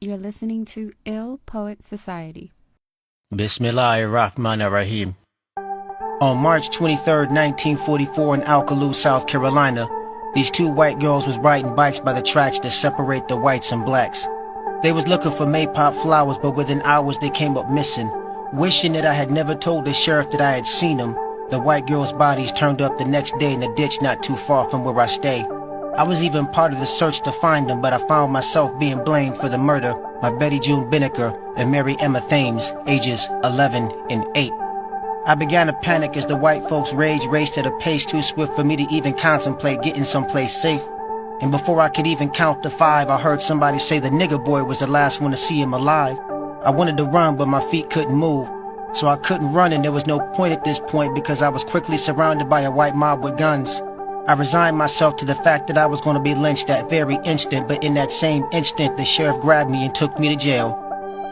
You're listening to Ill Poet Society. Bismillahirrahmanirrahim. On March 23, 1944 in Alcaloo, South Carolina, these two white girls was riding bikes by the tracks that separate the whites and blacks. They was looking for maypop flowers, but within hours they came up missing. Wishing that I had never told the sheriff that I had seen them, the white girls' bodies turned up the next day in a ditch not too far from where I stay. I was even part of the search to find them, but I found myself being blamed for the murder of Betty June Binnicker and Mary Emma Thames, ages 11 and 8. I began to panic as the white folks' rage raced at a pace too swift for me to even contemplate getting someplace safe. And before I could even count to 5, I heard somebody say the nigger boy was the last one to see him alive. I wanted to run, but my feet couldn't move. So I couldn't run, and there was no point at this point because I was quickly surrounded by a white mob with guns. I resigned myself to the fact that I was going to be lynched that very instant, but in that same instant, the sheriff grabbed me and took me to jail.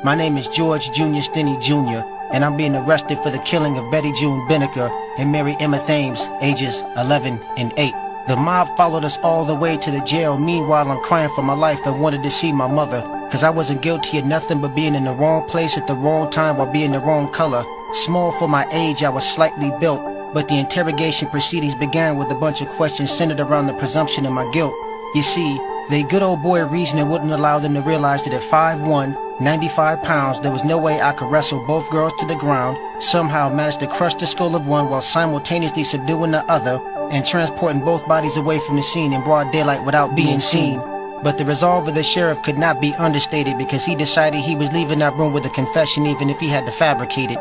My name is Junius Stinney, Jr., and I'm being arrested for the killing of Betty June Binnicker and Mary Emma Thames, ages 11 and 8. The mob followed us all the way to the jail. Meanwhile, I'm crying for my life and wanted to see my mother, cause I wasn't guilty of nothing but being in the wrong place at the wrong time while being the wrong color. Small for my age, I was slightly built, but the interrogation proceedings began with a bunch of questions centered around the presumption of my guilt. You see, the good old boy reasoning wouldn't allow them to realize that at 5'1", 95 pounds, there was no way I could wrestle both girls to the ground, somehow manage to crush the skull of one while simultaneously subduing the other, and transporting both bodies away from the scene in broad daylight without being seen. But the resolve of the sheriff could not be understated because he decided he was leaving that room with a confession even if he had to fabricate it.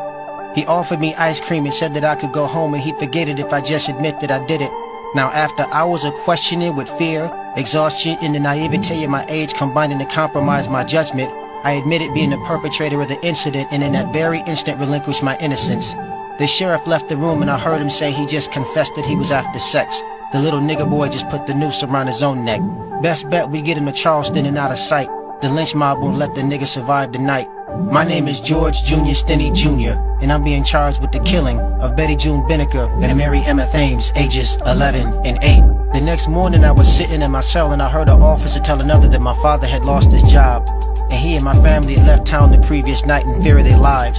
He offered me ice cream and said that I could go home and he'd forget it if I just admit that I did it. Now, after hours of questioning with fear, exhaustion, and the naivete of my age combining to compromise my judgment, I admitted being the perpetrator of the incident and in that very instant relinquished my innocence. The sheriff left the room and I heard him say he just confessed that he was after sex. The little nigger boy just put the noose around his own neck. Best bet we get him to Charleston and out of sight. The lynch mob won't let the nigger survive the night. My name is Junius Stinney, Jr., and I'm being charged with the killing of Betty June Binnicker and Mary Emma Thames, ages 11 and 8. The next morning I was sitting in my cell and I heard an officer tell another that my father had lost his job, and he and my family had left town the previous night in fear of their lives.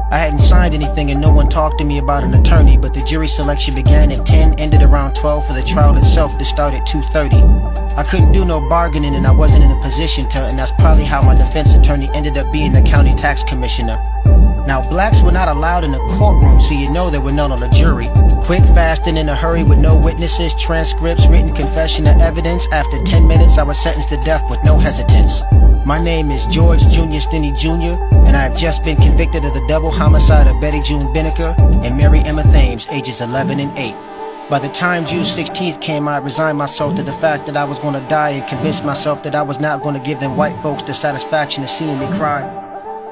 I hadn't signed anything and no one talked to me about an attorney, but the jury selection began at 10, ended around 12 for the trial itself to start at 2:30. I couldn't do no bargaining and I wasn't in a position to, and that's probably how my defense attorney ended up being the county tax commissioner. Now, blacks were not allowed in the courtroom, so you know there were none on the jury. Quick, fast, and in a hurry with no witnesses, transcripts, written confession, or evidence. After 10 minutes, I was sentenced to death with no hesitance. My name is Junius Stinney, Jr., and I have just been convicted of the double homicide of Betty June Binnicker and Mary Emma Thames, ages 11 and 8. By the time June 16th came, I resigned myself to the fact that I was going to die and convinced myself that I was not going to give them white folks the satisfaction of seeing me cry.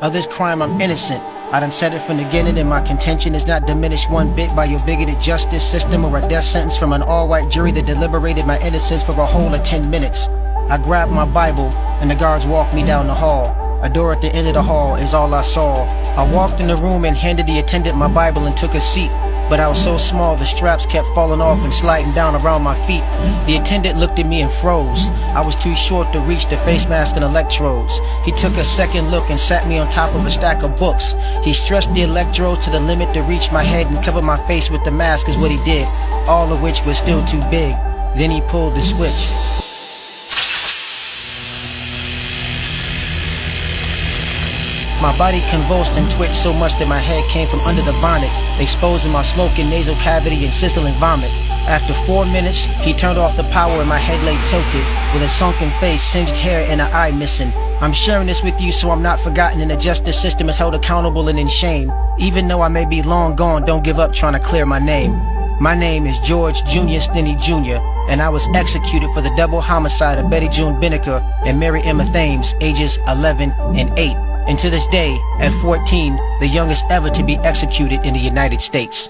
Of this crime, I'm innocent. I done said it from the beginning, and my contention is not diminished one bit by your bigoted justice system or a death sentence from an all-white jury that deliberated my innocence for a whole of 10 minutes. I grabbed my Bible, and the guards walked me down the hall. A door at the end of the hall is all I saw. I walked in the room and handed the attendant my Bible and took a seat. But I was so small, the straps kept falling off and sliding down around my feet. The attendant looked at me and froze. I was too short to reach the face mask and electrodes. He took a second look and sat me on top of a stack of books. He stretched the electrodes to the limit to reach my head and cover my face with the mask is what he did, all of which was still too big. Then he pulled the switch. My body convulsed and twitched so much that my head came from under the bonnet, exposing my smoking nasal cavity and sizzling vomit. After 4 minutes, he turned off the power and my head lay tilted, with a sunken face, singed hair, and an eye missing. I'm sharing this with you so I'm not forgotten and the justice system is held accountable and in shame. Even though I may be long gone, don't give up trying to clear my name. My name is Junius Stinney, Jr., and I was executed for the double homicide of Betty June Binnicker and Mary Emma Thames, ages 11 and 8. And to this day, at 14, the youngest ever to be executed in the United States.